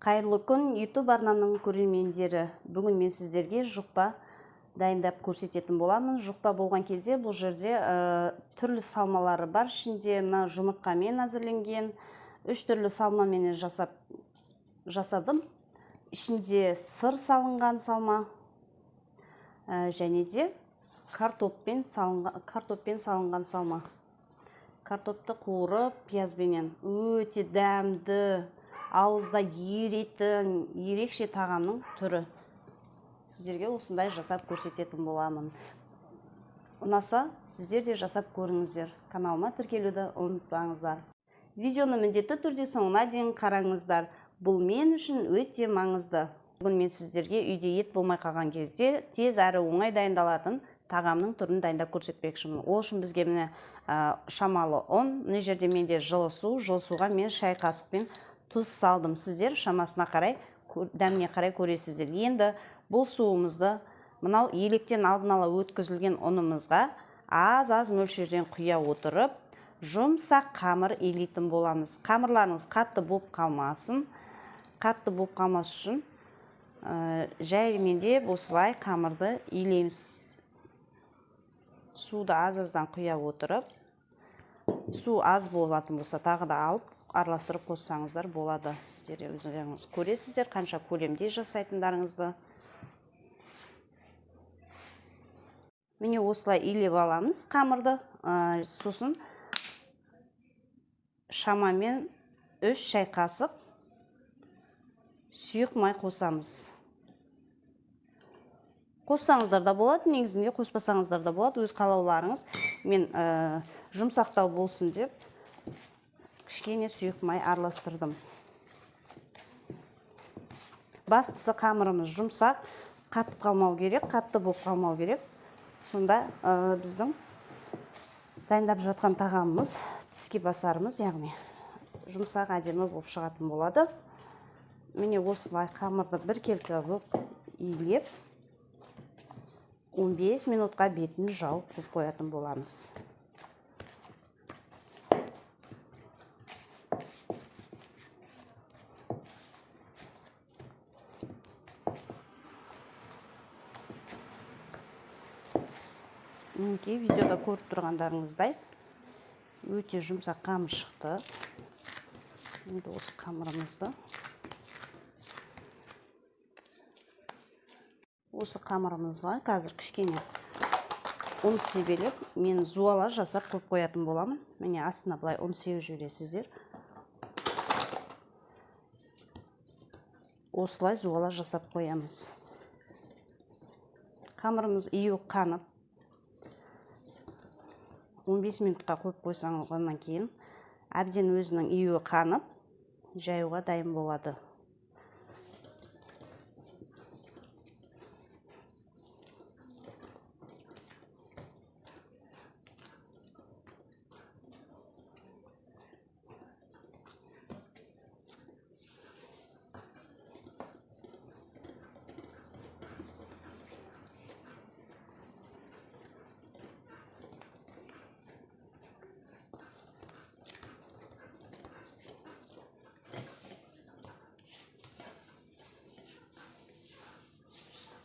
Қайырлы күн, YouTube арнамның көрермендері. Бүгін мен сіздерге жұқпа дайындап көрсететін боламын. Жұқпа болған кезде бұл жерде түрлі салмалары бар. Ішінде жұмыртқамен әзірленген 3 түрлі салмамен жасадым. Ішінде сыр салынған салма және де картоппен салынған салма. Картопты қуырып, пиязбенен өте дәмді, ауызда еритін, ерекше тағамның түрі. Сіздерге осындай жасап көрсететін боламын. Ұнаса, сіздер де жасап көріңіздер. Каналыма тіркелуді ұмытпаңыздар. Видеоны міндетті түрде соңына дейін қараңыздар. Бұл мен үшін өте маңызды. Бүгін мен сіздерге үйде ет болмай қалған кезде тез әрі оңай дайындалатын тағамның түрін дайындап көрсетпекшімін. Ол үшін бізге міне шамалы ұн, мына жерде менде жылы суға мен шай қасықпен тұз салдым. Сіздер шамасына қарай, дәміне қарай көресіздер. Енді бұл суымызды мынау електен алдын ала өткізілген ұнымызға аз мөлшерден құя отырып, жұмсақ қамыр илейтін боламыз. Қамырларыңыз қатты болып қалмасын. Қатты болып қалмас үшін жайменде осылай қамырды илейміз. Суды аз-аздан құя отырып, су аз болатын болса тағы да алып араластырып қоссаңыздар болады. Сіздер өздеріңіз көресіздер қанша көлемде жасайтындарыңызды. Міне осылай илеп аламыз қамырды. Сосын шамамен 3 шай қасық сұйық май қосамыз. Қоссаңыздар да болады, негізінде қоспасаңыздар да болады, өз қалауларыңыз. Мен жұмсақтау болсын деп кішкене сұйық май араластырдым. Бастысы қамырымыз жұмсақ, қатып қалмау керек, қатты болып қалмау керек. Сонда біздің дайындап жатқан тағамымыз, тіске басарымыз, яғни жұмсақ әдемі болып шығатын болады. Міне осылай қамырды біркелкі болып илеп, 15 минутқа бетін жауып қоятын боламыз. Мінекей видеода көріп тұрғандарыңыздай өте жұмсақ қамыр шықты. Енді осы қамырымызды қазір кішкене ұн себелеп, мен зуала жасап қойып қоятын боламын. Міне астына былай ұн сеуіп жібересіздер. Осылай зуала жасап қоямыз. Қамырымыз июі қанып, 15 минутқа қойып қойсаңыздан кейін, әбден өзінің июі қанып, жаюға дайын болады.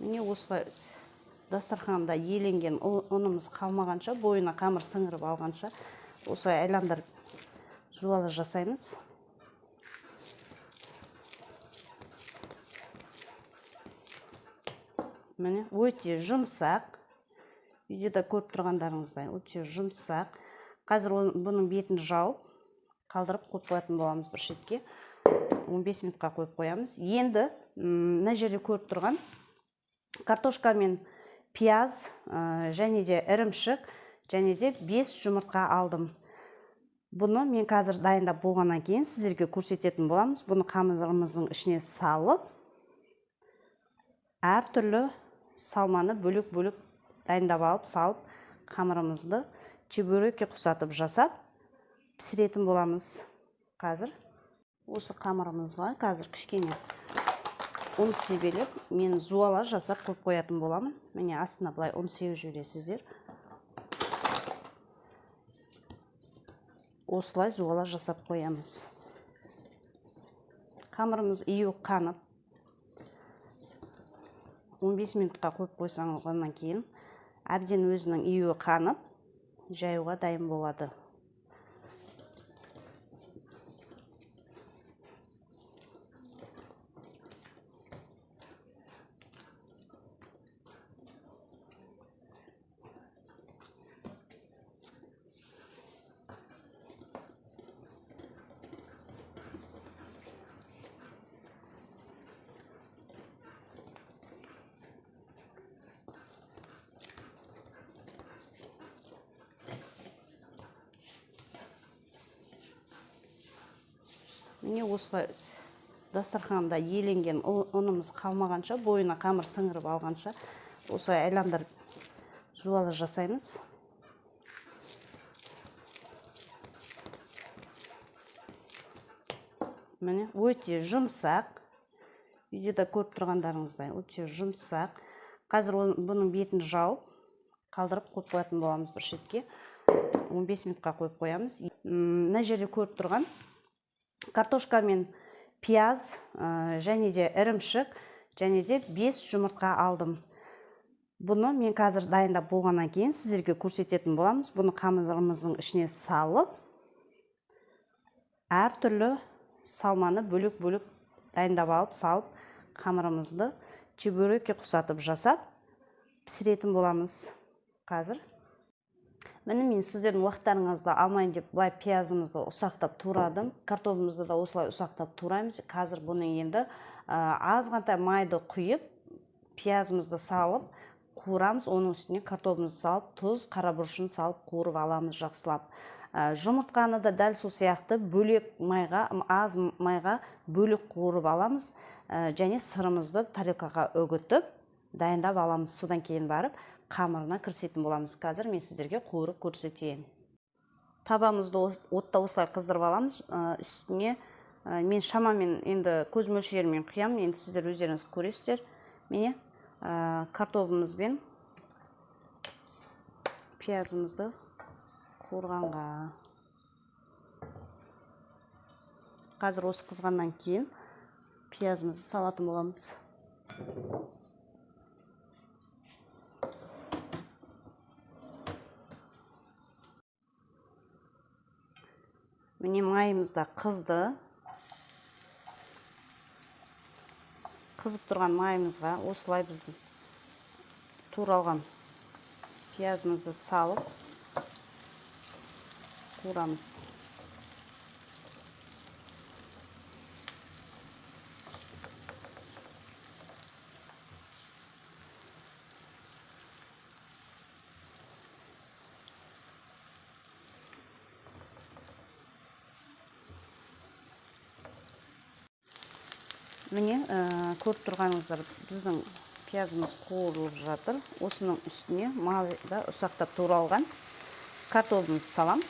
Міне осылай дастарханда еленген ұнымыз қалмағанша, бойына қамыр сіңіріп алғанша, осылай айландырып зуала жасаймыз. Міне өте жұмсақ, видеода көріп тұрғандарыңыздай өте жұмсақ. Қазір бұның бетін жауып, қалдырып қойып қоятын боламыз бір шетке. 15 минутқа қойып қоямыз. Енді мына жерде көріп тұрған картошка мен пияз, және де ірімшік, және де 5 жұмыртқа алдым. Бұны мен қазір дайындап болғаннан кейін сіздерге көрсететін боламыз. Бұны қамырымыздың ішіне салып, әртүрлі салманы бөлек-бөлек дайындап алып, салып, қамырымызды чебурекке құсатып жасап, пісіретін боламыз. Қазір осы қамырымызға қазір кішкене ұн себелеп, мен зуала жасап қойып қоятын боламын. Міне астына былай ұн сеуіп жібересіздер. Осылай зуала жасап қоямыз. Қамырымыз июі қанып 15 минутқа қойып қойсаңыздан кейін әбден өзінің июі қанып жаюға дайын болады. Міне осылай дастарханда еленген ұнымыз қалмағанша, бойына қамыр сіңіріп алғанша осылай айландырып жуалы жасаймыз. Міне өте жұмсақ. Видеода көріп тұрғандарыңыздай өте жұмсақ. Қазір бұның бетін жауып, қалдырып қойып қоятын боламыз бір шетке. 15 минутқа қойып қоямыз. Мына жерде көріп тұрған картошка мен пияз, және де ірімшік, және де 5 жұмыртқа алдым. Бұны мен қазір дайындап болғаннан кейін сіздерге көрсететін боламыз. Бұны қамырымыздың ішіне салып, әртүрлі салманы бөлек-бөлек дайындап алып, салып, қамырымызды чебурекке құсатып жасап, пісіретін боламыз қазір. Міне мен сіздердің уақыттарыңызды алмайын деп, бұлай пиязымызды ұсақтап турадым. Картофелімізді да осылай ұсақтап тураймыз. Қазір бұны енді азғантай майды құйып, пиязымызды салып, қуырамыз. Оның үстіне картофелімізді салып, тұз, қара бұрышын салып, қуырып аламыз жақсылап. Жұмыртқаны да дәл сол сияқты бөлек майға, аз майға бөлек қуырып аламыз. Және сырымызды тарелкаға үгітіп, дайындап аламыз. Содан кейін барып қамырына кірісетін боламыз. Қазір мен сіздерге қуырып көрсетейін. Табамызды отта осылай қыздырып аламыз. Үстіне мен шамамен енді көз мөлшерімен құям. Енді сіздер өздеріңіз көресіздер. Міне картофелімізбен пиязымызды қуырғанға. Қазір осы қызғаннан кейін пиязымызды салатын боламыз. Міне майымыз да қызды. Қызып тұрған майымызға осылай біздің туралған пиязымызды салып қуырамыз. Міне көріп тұрғаныңыздар, біздің пиязымыз қуырылып жатыр. Осының үстіне майда ұсақтап туралған картофелімізді саламыз.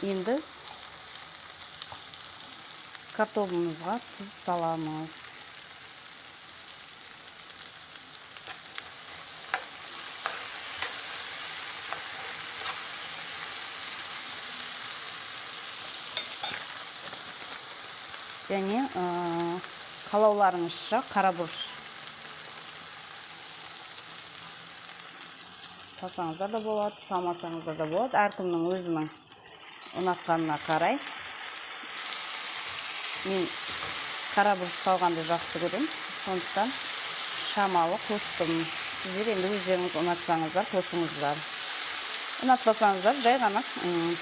Енді картофелімізге тұз саламыз. Және қалауларыңызша қара бұрыш салсаңыздар да болады, салмасаңыздар да болады. Әркімнің өзінің ұнатқанына қарай. Мен қара бұрыш салғанды жақсы көремін. Сондықтан шамалы қостым. Сіздер енді өздеріңіз ұнатсаңыздар қосыңыздар. Ұнатпасаңыздар жай ғана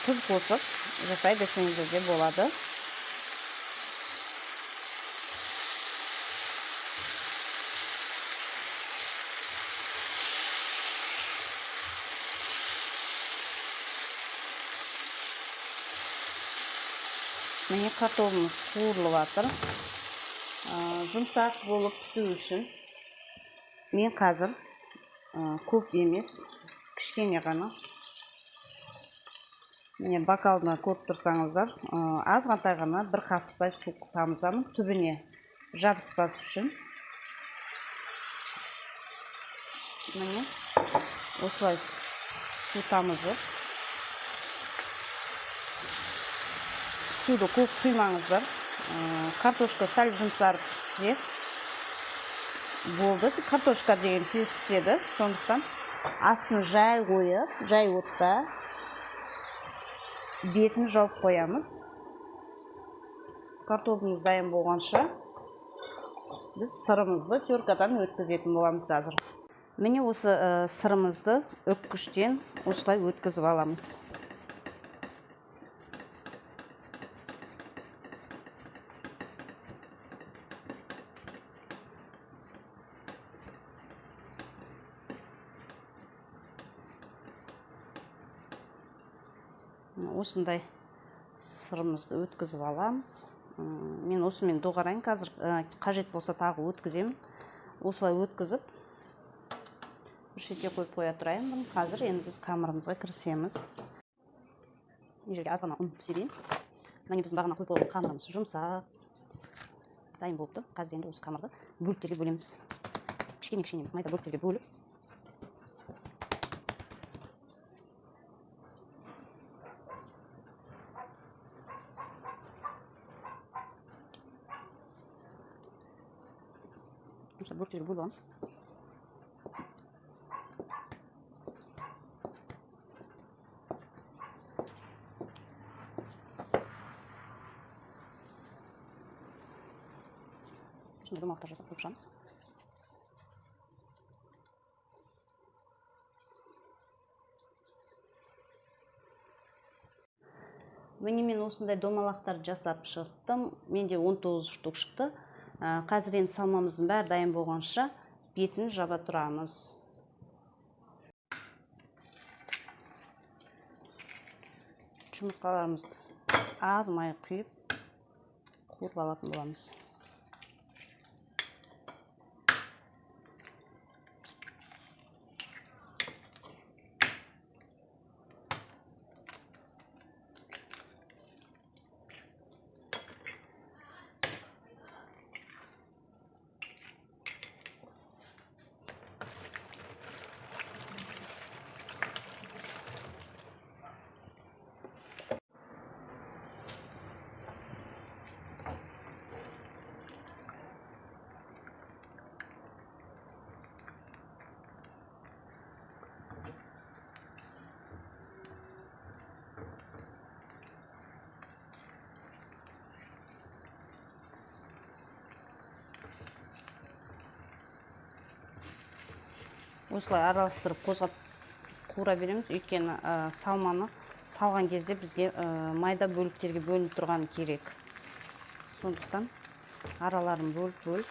тұз қосып жасай берсеңіздер де болады. Міне картофеліміз қуырылып жатыр. Жұмсақ болып пісу үшін мен қазір көп емес, кішкене ғана. Міне бокалына көріп тұрсаңыздар, азғантай ғана бір қасықпай су тамызамын, түбіне жабыспас үшін. Міне осылай су тамызып, суды көп құймаңыздар. Картошка сәл жұмсарып піссе болды. Картошка деген тез піседі, сондықтан астын жай қойып, жай отта бетін жауып қоямыз. Картоплымыз дайын болғанша біз сырымызды теркадан өткізетін боламыз қазір. Міне осы сырымызды өткіштен осылай өткізіп аламыз. Осындай сырымызды өткізіп аламыз. Мен осымен доғарайын, қазір қажет болса тағы өткіземін. Осылай өткізіп, бір шетке қойып қоя тұрайын. Қазір енді біз қамырымызға кірісеміз. Мына жерге аз ғана ұн себейін. Міне біздің бағана қойып қойған қамырымыз жұмсақ дайын болыпты. Қазір енді осы қамырды бөліктерге бөлеміз. Кішкене майда бөліктерге бөліп, бөліктерге бөліп аламыз. Şimdi домалақтар жасап қойып шығамыз. Міне мен осындай домалақтар жасап шықтым. Менде 19 штук шықты. Қазір енді салмамыздың бәрі дайын болғанша бетін жаба тұрамыз. Жұмыртқаларымызды аз май құйып қуырып алатын боламыз. Осылай араластырып қозғап қуыра береміз. Өйткені салманы салған кезде бізге майда бөліктерге бөлініп тұрған керек. Сондықтан араларын бөліп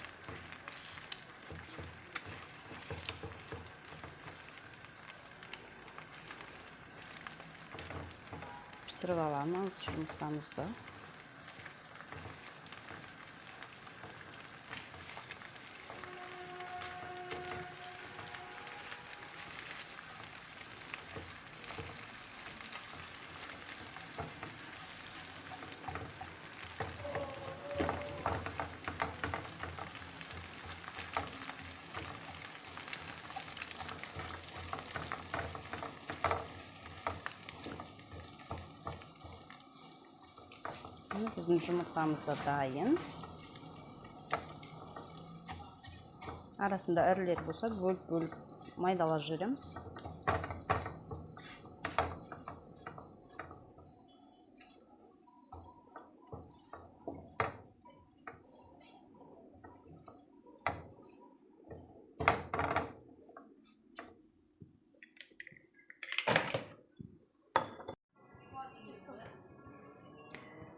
пісіріп аламыз жұмыртқамызды. Біздің жұмыртқамыз да дайын. Арасында ірілер болса бөліп майдалап жүреміз.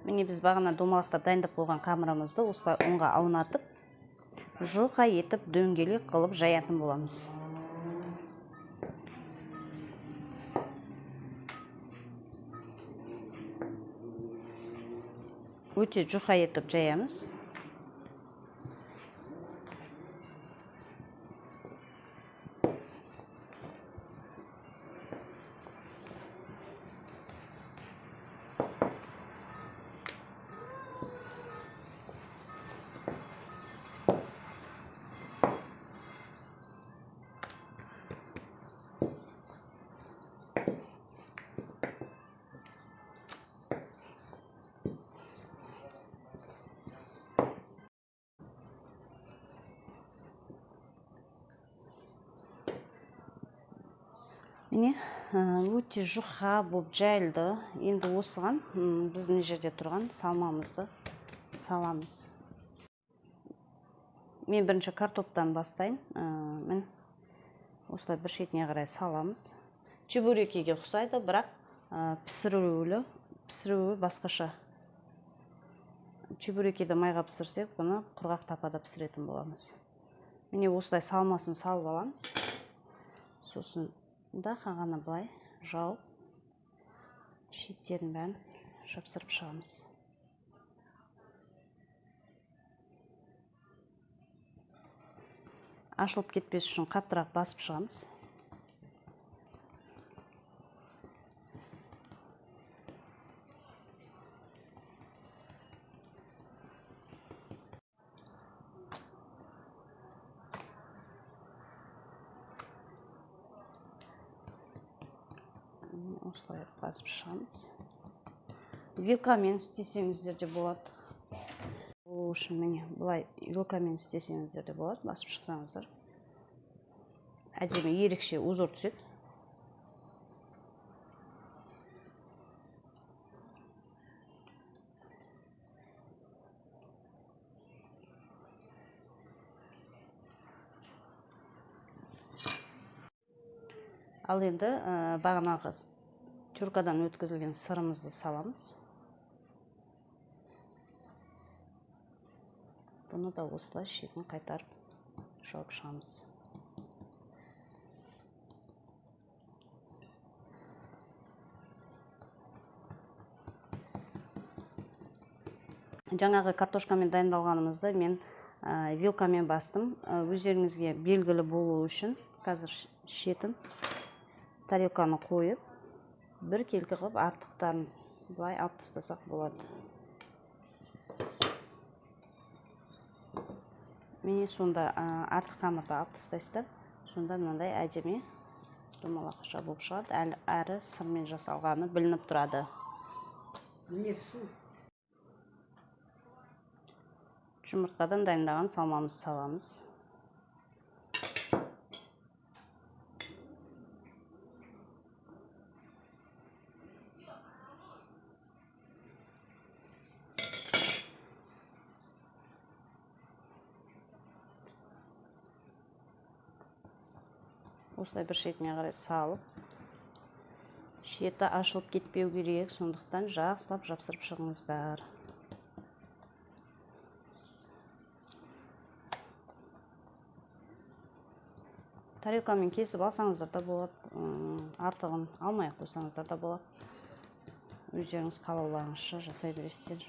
Міне біз бағана домалақтап дайындап қойған қамырымызды осылай ұнға аунатып, жұқа етіп дөңгелек қылып жаятын боламыз. Өте жұқа етіп жаямыз. Міне өте жұқа болып жайылды. Енді осыған біз мына жерде тұрған салмамызды саламыз. Мен бірінші картоптан бастайын. Мен осылай бір шетіне қарай саламыз. Чебурекиге ұқсайды, бірақ пісіруі басқаша. Чебурекиді майға пісірсек, бұны құрғақ тапада пісіретін боламыз. Міне осылай салмасын салып аламыз. Сосын да қағаны былай жауып, шеттерін бәрін жапсырып шығамыз. Ашылып кетпес үшін қаттырақ басып шығамыз. Осылай басып шығамыз. Вилкамен істесеңіздер де болады. Ол үшін міне былай вилкамен істесеңіздер де болады, басып шықсаңыздар. Әдемі ерекше узор түседі. Ал енді бағанағы тюркадан өткізілген сырымызды саламыз. Бұны да осылай шетін қайтарып жауып шығамыз. Жаңағы картошкамен дайындалғанымызды мен вилкамен бастым. Өздеріңізге белгілі болу үшін қазір шетін тарелканы қойып, бір келкі қып артықтарын былай алып тастасақ болады. Міне сонда артық қамырды алып тастайсыздар. Сонда мынандай әдемі домалақша болып шығады. Әрі сырмен жасалғаны білініп тұрады. Жұмыртқадан дайындаған салмамызды саламыз. Осылай бір шетіне қарай салып, шеті ашылып кетпеу керек, сондықтан жақсылап жапсырып шығыңыздар. Тарелкамен кесіп алсаңыздар да болады, артығын алмай қойсаңыздар да болады. Өздеріңіз қалауларыңызша жасай бересіздер.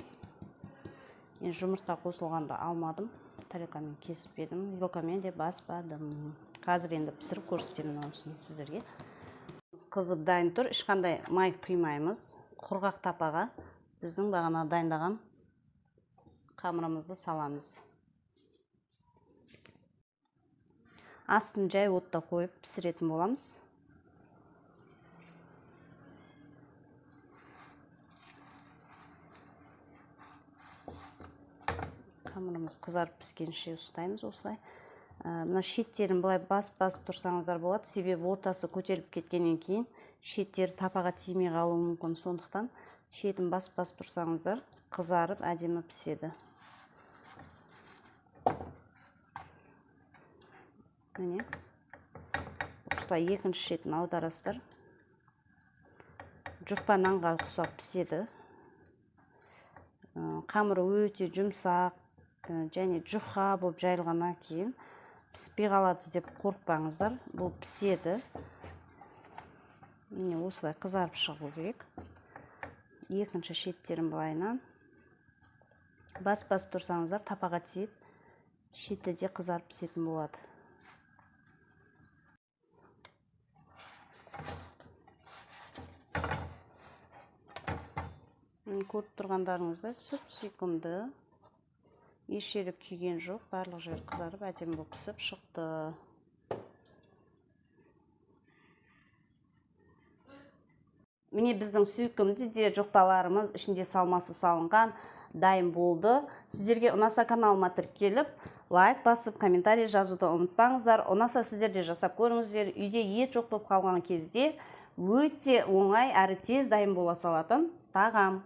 Мен жұмыртқа қосылғанда алмадым, тарелкамен кесіп едім, вилкамен де баспадым. Қазір енді пісіріп көрсетемін онысын сіздерге. Қызып дайын тұр, ешқандай май құймаймыз. Құрғақ тапаға біздің бағана дайындаған қамырымызды саламыз. Астын жай отта қойып пісіретін боламыз. Қамырымыз қызарып піскенше ұстаймыз осылай. Мына шеттерін былай басып тұрсаңыздар болады, себебі ортасы көтеріліп кеткеннен кейін шеттері тапаға тимей қалуы мүмкін. Сондықтан шетін басып тұрсаңыздар қызарып әдемі піседі. Міне осылай екінші шетін аударасыздар. Жұқпа нанға ұқсап піседі. Қамыры өте жұмсақ және жұқа болып жайылғаннан кейін піспей қалады деп қорықпаңыздар, бұл піседі. Міне осылай қызарып шығу керек. Екінші шеттерін былайынан басып тұрсаңыздар тапаға тиіп, шеті де қызарып пісетін болады. Көріп тұрғандарыңызда сүп-сүйкімді, еш жері күйген жоқ, барлық жері қызарып әдемі болып пісіп шықты. Міне біздің сүйкімді де жұқпаларымыз, ішінде салмасы салынған, дайын болды. Сіздерге ұнаса каналыма тіркеліп, лайк басып, комментарий жазуды ұмытпаңыздар. Ұнаса сіздер де жасап көріңіздер. Үйде ет жоқ болып қалған кезде өте оңай әрі тез дайын бола салатын тағам.